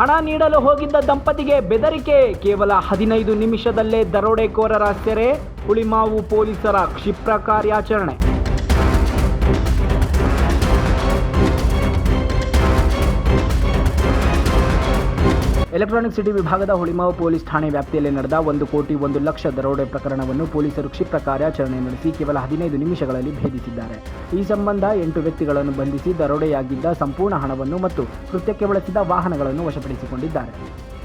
ಹಣ ನೀಡಲು ಹೋಗಿದ್ದ ದಂಪತಿಗೆ ಬೆದರಿಕೆ. ಕೇವಲ 15 ನಿಮಿಷದಲ್ಲೇ ದರೋಡೆಕೋರರ ಸೆರೆ. ಹುಳಿಮಾವು ಪೊಲೀಸರ ಕ್ಷಿಪ್ರ ಕಾರ್ಯಾಚರಣೆ. ಎಲೆಕ್ಟ್ರಾನಿಕ್ ಸಿಟಿ ವಿಭಾಗದ ಹುಳಿಮಾವು ಪೊಲೀಸ್ ಠಾಣೆ ವ್ಯಾಪ್ತಿಯಲ್ಲಿ ನಡೆದ 1,01,00,000 ದರೋಡೆ ಪ್ರಕರಣವನ್ನು ಪೊಲೀಸರು ಕ್ಷಿಪ್ರ ಕಾರ್ಯಾಚರಣೆ ನಡೆಸಿ ಕೇವಲ 15 ನಿಮಿಷಗಳಲ್ಲಿ ಭೇದಿಸಿದ್ದಾರೆ. ಈ ಸಂಬಂಧ 8 ವ್ಯಕ್ತಿಗಳನ್ನು ಬಂಧಿಸಿ ದರೋಡೆಯಾಗಿದ್ದ ಸಂಪೂರ್ಣ ಹಣವನ್ನು ಮತ್ತು ಕೃತ್ಯಕ್ಕೆ ಬಳಸಿದ ವಾಹನಗಳನ್ನು ವಶಪಡಿಸಿಕೊಂಡಿದ್ದಾರೆ.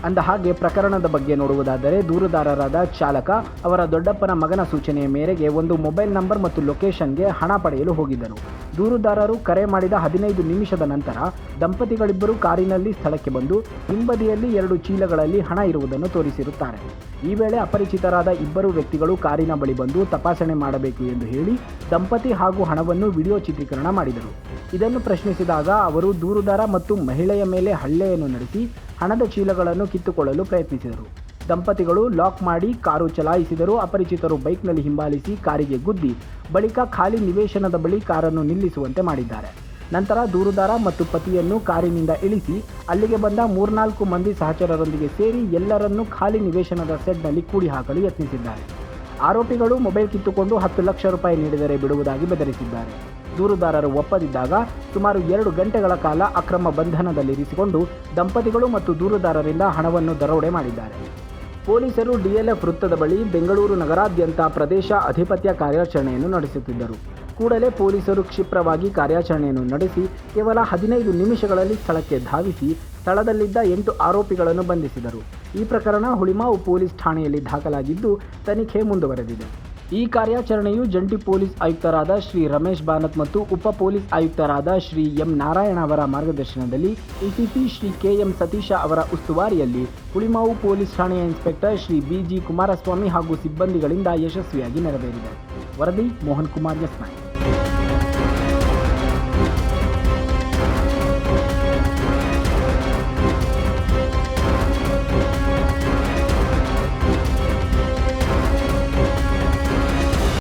ಅಂದಹಾಗೆ ಪ್ರಕರಣದ ಬಗ್ಗೆ ನೋಡುವುದಾದರೆ, ದೂರುದಾರರಾದ ಚಾಲಕ ಅವರ ದೊಡ್ಡಪ್ಪನ ಮಗನ ಸೂಚನೆಯ ಮೇರೆಗೆ ಒಂದು ಮೊಬೈಲ್ ನಂಬರ್ ಮತ್ತು ಲೊಕೇಶನ್ಗೆ ಹಣ ಪಡೆಯಲು ಹೋಗಿದ್ದರು. ದೂರುದಾರರು ಕರೆ ಮಾಡಿದ 15 ನಿಮಿಷದ ನಂತರ ದಂಪತಿಗಳಿಬ್ಬರು ಕಾರಿನಲ್ಲಿ ಸ್ಥಳಕ್ಕೆ ಬಂದು ಹಿಂಬದಿಯಲ್ಲಿ 2 ಚೀಲಗಳಲ್ಲಿ ಹಣ ಇರುವುದನ್ನು ತೋರಿಸಿರುತ್ತಾರೆ. ಈ ವೇಳೆ ಅಪರಿಚಿತರಾದ ಇಬ್ಬರು ವ್ಯಕ್ತಿಗಳು ಕಾರಿನ ಬಳಿ ಬಂದು ತಪಾಸಣೆ ಮಾಡಬೇಕು ಎಂದು ಹೇಳಿ ದಂಪತಿ ಹಾಗೂ ಹಣವನ್ನು ವಿಡಿಯೋ ಚಿತ್ರೀಕರಣ ಮಾಡಿದರು. ಇದನ್ನು ಪ್ರಶ್ನಿಸಿದಾಗ ಅವರು ದೂರುದಾರ ಮತ್ತು ಮಹಿಳೆಯ ಮೇಲೆ ಹಲ್ಲೆಯನ್ನು ನಡೆಸಿ ಹಣದ ಚೀಲಗಳನ್ನು ಕಿತ್ತುಕೊಳ್ಳಲು ಪ್ರಯತ್ನಿಸಿದರು. ದಂಪತಿಗಳು ಲಾಕ್ ಮಾಡಿ ಕಾರು ಚಲಾಯಿಸಿದರು. ಅಪರಿಚಿತರು ಬೈಕ್ನಲ್ಲಿ ಹಿಂಬಾಲಿಸಿ ಕಾರಿಗೆ ಗುದ್ದಿ ಬಳಿಕ ಖಾಲಿ ನಿವೇಶನದ ಬಳಿ ಕಾರನ್ನು ನಿಲ್ಲಿಸುವಂತೆ ಮಾಡಿದ್ದಾರೆ. ನಂತರ ದೂರುದಾರ ಮತ್ತು ಪತಿಯನ್ನು ಕಾರಿನಿಂದ ಇಳಿಸಿ ಅಲ್ಲಿಗೆ ಬಂದ 3-4 ಮಂದಿ ಸಹಚರರೊಂದಿಗೆ ಸೇರಿ ಎಲ್ಲರನ್ನೂ ಖಾಲಿ ನಿವೇಶನದ ಸೆಡ್ನಲ್ಲಿ ಕೂಡಿ ಹಾಕಲು ಯತ್ನಿಸಿದ್ದಾರೆ. ಆರೋಪಿಗಳು ಮೊಬೈಲ್ ಕಿತ್ತುಕೊಂಡು 10 ಲಕ್ಷ ರೂಪಾಯಿ ನೀಡಿದರೆ ಬಿಡುವುದಾಗಿ ಬೆದರಿಸಿದ್ದಾರೆ. ದೂರುದಾರರು ಒಪ್ಪದಿದ್ದಾಗ ಸುಮಾರು 2 ಗಂಟೆಗಳ ಕಾಲ ಅಕ್ರಮ ಬಂಧನದಲ್ಲಿರಿಸಿಕೊಂಡು ದಂಪತಿಗಳು ಮತ್ತು ದೂರುದಾರರಿಂದ ಹಣವನ್ನು ದರೋಡೆ ಮಾಡಿದ್ದಾರೆ. ಪೊಲೀಸರು ಡಿಎಲ್ಎಫ್ ವೃತ್ತದ ಬಳಿ ಬೆಂಗಳೂರು ನಗರಾದ್ಯಂತ ಪ್ರದೇಶ ಅಧಿಪತ್ಯ ಕಾರ್ಯಾಚರಣೆಯನ್ನು ನಡೆಸುತ್ತಿದ್ದರು. ಕೂಡಲೇ ಪೊಲೀಸರು ಕ್ಷಿಪ್ರವಾಗಿ ಕಾರ್ಯಾಚರಣೆಯನ್ನು ನಡೆಸಿ ಕೇವಲ 15 ನಿಮಿಷಗಳಲ್ಲಿ ಸ್ಥಳಕ್ಕೆ ಧಾವಿಸಿ ಸ್ಥಳದಲ್ಲಿದ್ದ 8 ಆರೋಪಿಗಳನ್ನು ಬಂಧಿಸಿದರು. ಈ ಪ್ರಕರಣ ಹುಳಿಮಾವು ಪೊಲೀಸ್ ಠಾಣೆಯಲ್ಲಿ ದಾಖಲಾಗಿದ್ದು ತನಿಖೆ ಮುಂದುವರೆದಿದೆ. ಈ ಕಾರ್ಯಾಚರಣೆಯು ಜಂಟಿ ಪೊಲೀಸ್ ಆಯುಕ್ತರಾದ ಶ್ರೀ ರಮೇಶ್ ಬಾನತ್ ಮತ್ತು ಉಪ ಪೊಲೀಸ್ ಆಯುಕ್ತರಾದ ಶ್ರೀ ಎಂ ನಾರಾಯಣ ಅವರ ಮಾರ್ಗದರ್ಶನದಲ್ಲಿ ಎಸಿಪಿ ಶ್ರೀ ಕೆಎಂ ಸತೀಶ ಅವರ ಉಸ್ತುವಾರಿಯಲ್ಲಿ ಹುಳಿಮಾವು ಪೊಲೀಸ್ ಠಾಣೆಯ ಇನ್ಸ್ಪೆಕ್ಟರ್ ಶ್ರೀ ಬಿಜಿ ಕುಮಾರಸ್ವಾಮಿ ಹಾಗೂ ಸಿಬ್ಬಂದಿಗಳಿಂದ ಯಶಸ್ವಿಯಾಗಿ ನೆರವೇರಿದೆ. ವರದಿ ಮೋಹನ್ ಕುಮಾರ್ ಎಸ್.